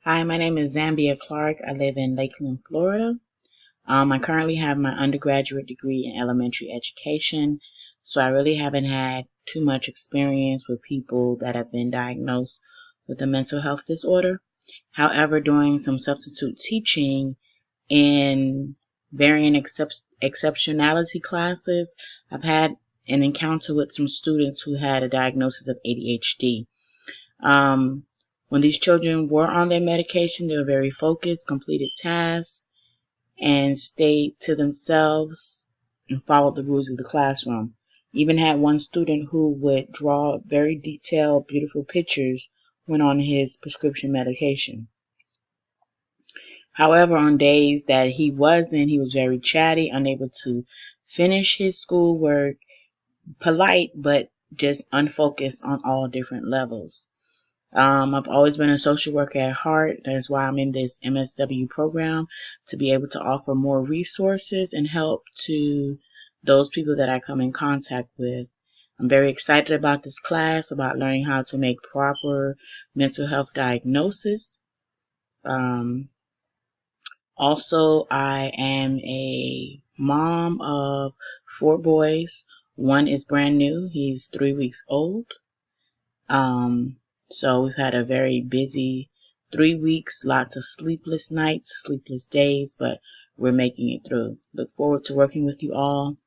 Hi, my name is Zambia Clark. I live in Lakeland, Florida. I currently have my undergraduate degree in elementary education, so I really haven't had too much experience with people that have been diagnosed with a mental health disorder. However, doing some substitute teaching in varying exceptionality classes, I've had an encounter with some students who had a diagnosis of ADHD. Um, when these children were on their medication, they were very focused, completed tasks, and stayed to themselves and followed the rules of the classroom. Even had one student who would draw very detailed, beautiful pictures when on his prescription medication. However, on days that he wasn't, he was very chatty, unable to finish his schoolwork, polite, but just unfocused on all different levels. I've always been a social worker at heart. That's why I'm in this MSW program, to be able to offer more resources and help to those people that I come in contact with. I'm very excited about this class, about learning how to make proper mental health diagnosis. Also, I am a mom of 4 boys. One is brand new. He's 3 weeks old. So we've had a very busy 3 weeks, lots of sleepless nights, sleepless days, but we're making it through. Look forward to working with you all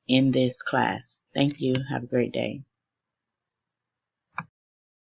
in this class. Thank you. Have a great day.